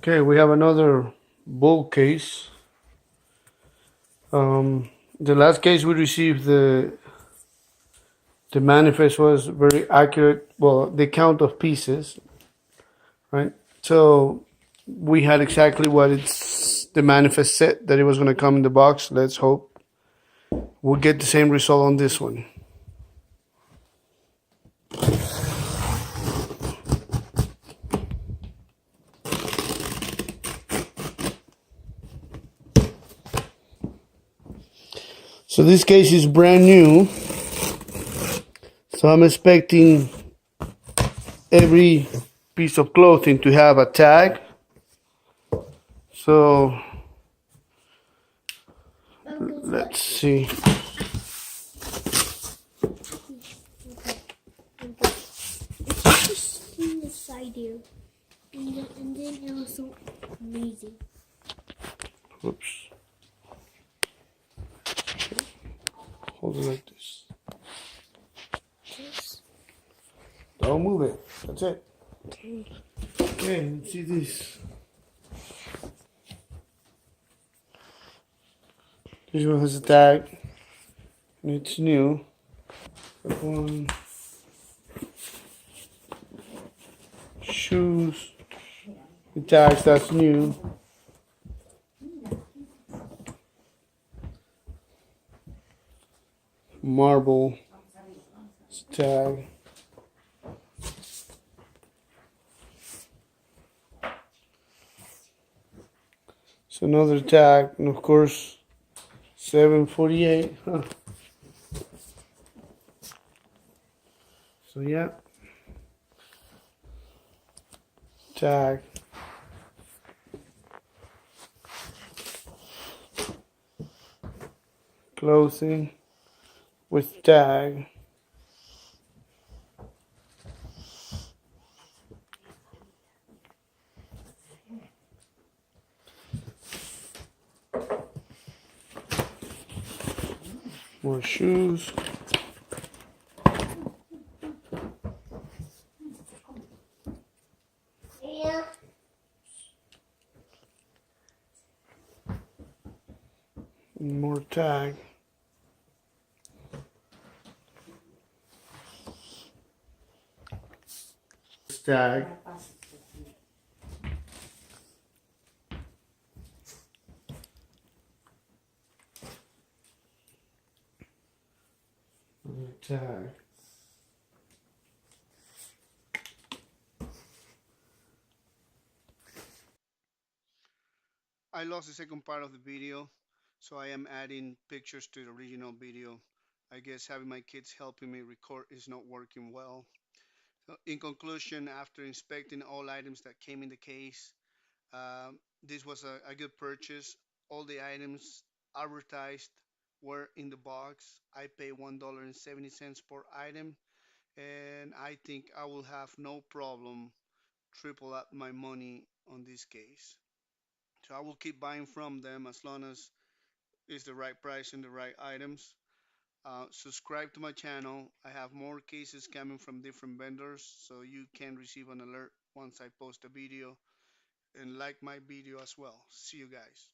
Okay, we have another bull case. The last case we received, the manifest was very accurate. Well, the count of pieces, right? So we had exactly what the manifest said that it was going to come in the box. Let's hope we'll get the same result on this one. So this case is brand new. So I'm expecting every piece of clothing to have a tag. So let's see. Just in the side here, and then it was so amazing. Oops. Hold it like this. This. Don't move it. That's it. Okay, let's see this. This one has a tag, and it's new. That one. Shoes. The tags, that's new. Marble tag. It's another tag, and of course, 748. Huh. So yeah, tag. Clothing with tag. More shoes. Yeah. More tag. Tag. Tag. I lost the second part of the video, so I am adding pictures to the original video. I guess having my kids helping me record is not working well. So in conclusion, after inspecting all items that came in the case, this was a good purchase. All the items advertised were in the box. I pay $1.70 per item, and I think I will have no problem triple up my money on this case. So I will keep buying from them as long as it's the right price and the right items. Subscribe to my channel. I have more cases coming from different vendors, so you can receive an alert once I post a video, and like my video as well. See you guys.